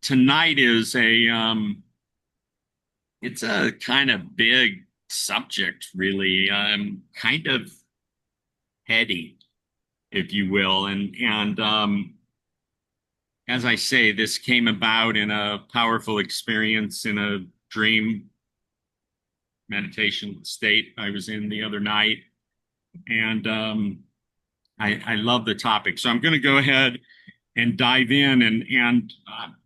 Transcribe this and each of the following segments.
tonight is it's a kind of big subject, really, kind of heady, if you will. And as I say, this came about in a powerful experience in a dream meditation state I was in the other night. And I love the topic. So I'm going to go ahead and dive in. And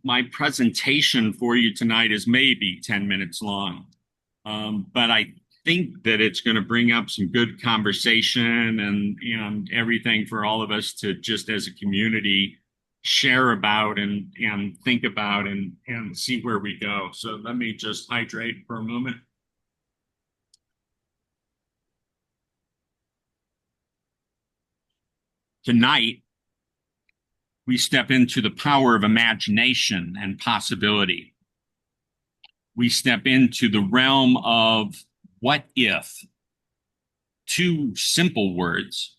my presentation for you tonight is maybe 10 minutes long. But I think that it's going to bring up some good conversation and everything for all of us to just as a community share about and think about and see where we go. So let me just hydrate for a moment. Tonight, we step into the power of imagination and possibility. We step into the realm of what if, two simple words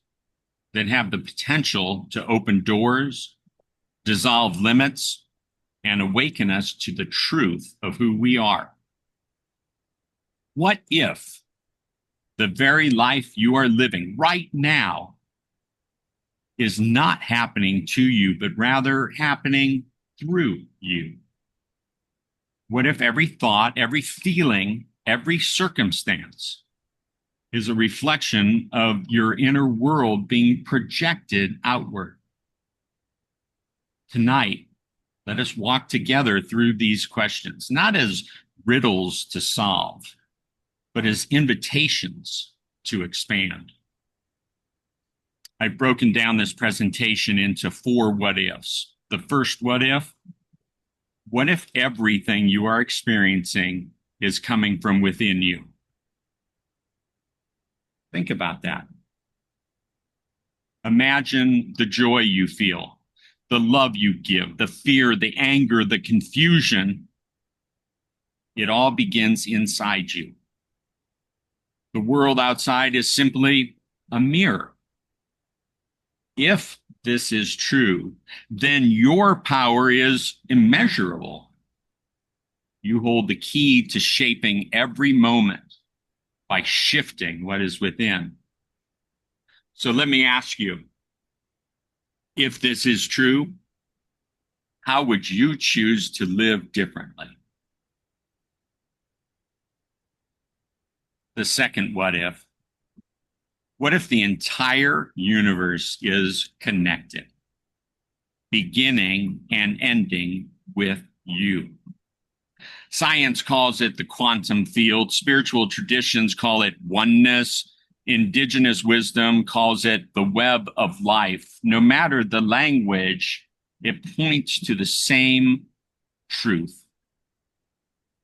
that have the potential to open doors, dissolve limits, and awaken us to the truth of who we are. What if the very life you are living right now is not happening to you, but rather happening through you? What if every thought, every feeling, every circumstance is a reflection of your inner world being projected outward? Tonight, let us walk together through these questions, not as riddles to solve, but as invitations to expand. I've broken down this presentation into 4 what ifs. The first what if everything you are experiencing is coming from within you? Think about that. Imagine the joy you feel, the love you give, the fear, the anger, the confusion. It all begins inside you. The world outside is simply a mirror. If this is true, then your power is immeasurable. You hold the key to shaping every moment by shifting what is within. So let me ask you, if this is true, how would you choose to live differently? The second what if the entire universe is connected, beginning and ending with you? Science calls it the quantum field. Spiritual traditions call it oneness. Indigenous wisdom calls it the web of life. No matter the language, it points to the same truth.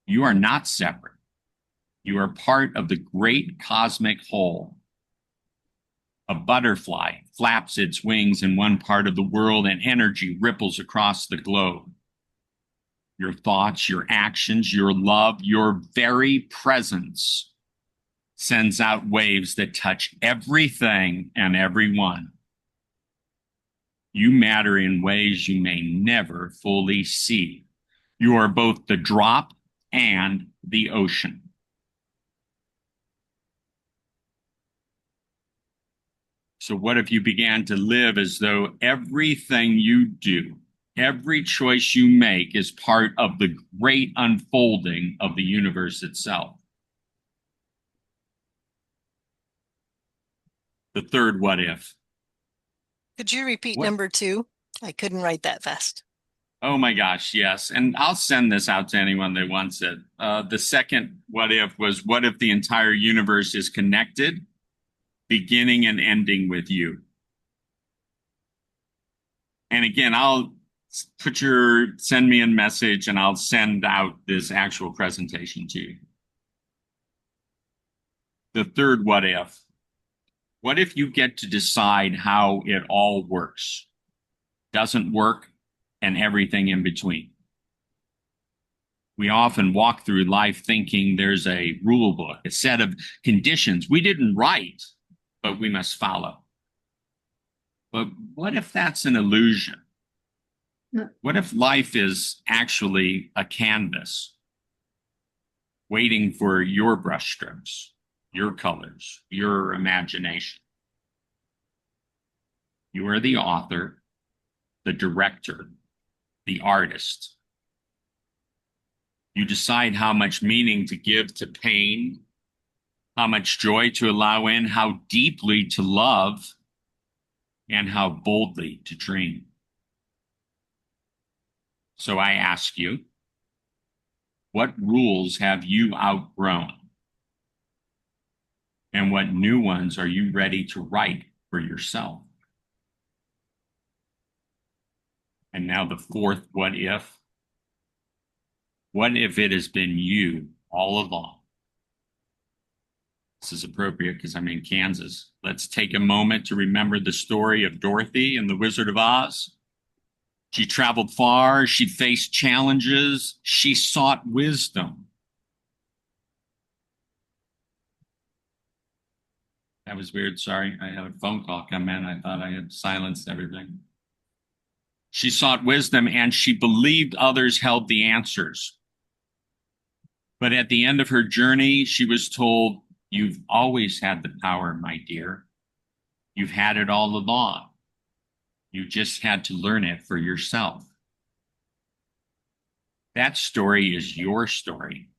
You are not separate. You are part of the great cosmic whole. A butterfly flaps its wings in one part of the world and energy ripples across the globe. Your thoughts, your actions, your love, your very presence sends out waves that touch everything and everyone. You matter in ways you may never fully see. You are both the drop and the ocean. So what if you began to live as though everything you do, every choice you make is part of the great unfolding of the universe itself? The third what if. Could you repeat number 2? I couldn't write that fast. Oh my gosh, yes. And I'll send this out to anyone that wants it. The second what if was, what if the entire universe is connected, beginning and ending with you? And again, I'll send me a message and I'll send out this actual presentation to you. The third what if you get to decide how it all works, doesn't work, and everything in between? We often walk through life thinking there's a rule book, a set of conditions we didn't write, but we must follow. But what if that's an illusion? What if life is actually a canvas waiting for your brushstrokes, your colors, your imagination? You are the author, the director, the artist. You decide how much meaning to give to pain, how much joy to allow in, how deeply to love, and how boldly to dream. So I ask you, what rules have you outgrown? And what new ones are you ready to write for yourself? And now the fourth what if. What if it has been you all along? This is appropriate because I'm in Kansas. Let's take a moment to remember the story of Dorothy and the Wizard of Oz. She traveled far, she faced challenges, she sought wisdom. That was weird. Sorry, I had a phone call come in. I thought I had silenced everything. She sought wisdom and she believed others held the answers. But at the end of her journey, she was told, "You've always had the power, my dear. You've had it all along. You just had to learn it for yourself." That story is your story.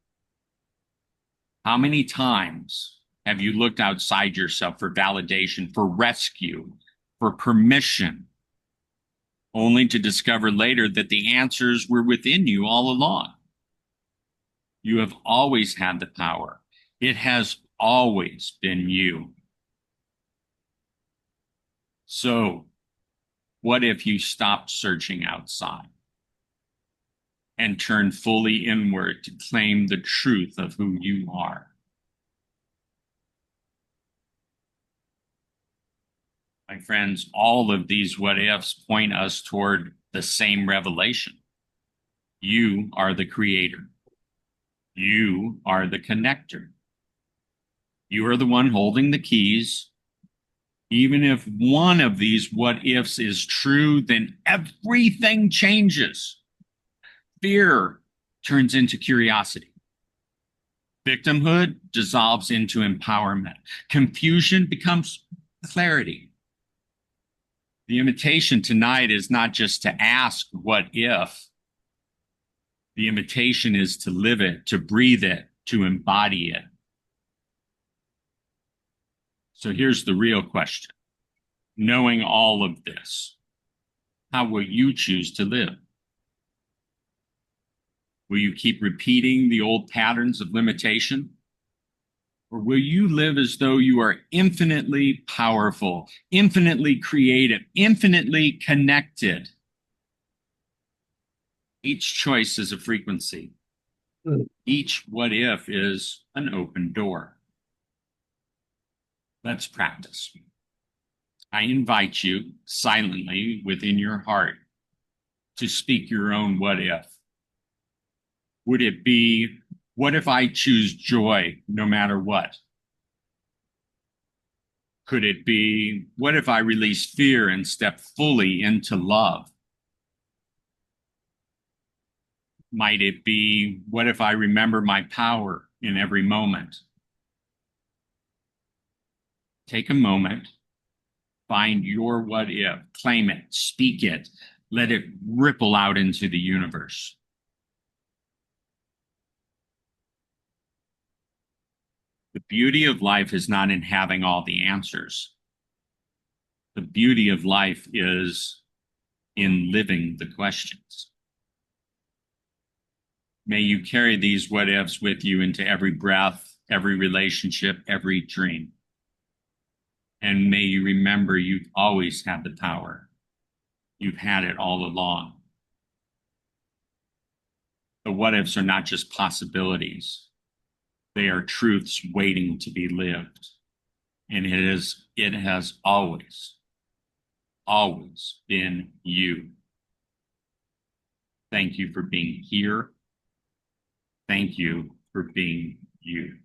How many times have you looked outside yourself for validation, for rescue, for permission, only to discover later that the answers were within you all along? You have always had the power. It has always been you. So, what if you stopped searching outside and turned fully inward to claim the truth of who you are? My friends, all of these what ifs point us toward the same revelation. You are the creator. You are the connector. You are the one holding the keys. Even if one of these what ifs is true, then everything changes. Fear turns into curiosity. Victimhood dissolves into empowerment. Confusion becomes clarity. The invitation tonight is not just to ask what if. The invitation is to live it, to breathe it, to embody it. So here's the real question. Knowing all of this, how will you choose to live? Will you keep repeating the old patterns of limitation? Or will you live as though you are infinitely powerful, infinitely creative, infinitely connected? Each choice is a frequency. Each what if is an open door. Let's practice. I invite you silently within your heart to speak your own what if. Would it be, what if I choose joy no matter what? Could it be, what if I release fear and step fully into love? Might it be, what if I remember my power in every moment? Take a moment, find your what if, claim it, speak it, let it ripple out into the universe. The beauty of life is not in having all the answers. The beauty of life is in living the questions. May you carry these what ifs with you into every breath, every relationship, every dream. And may you remember you've always had the power. You've had it all along. The what ifs are not just possibilities. They are truths waiting to be lived. And it has always been you. Thank you for being here. Thank you for being you.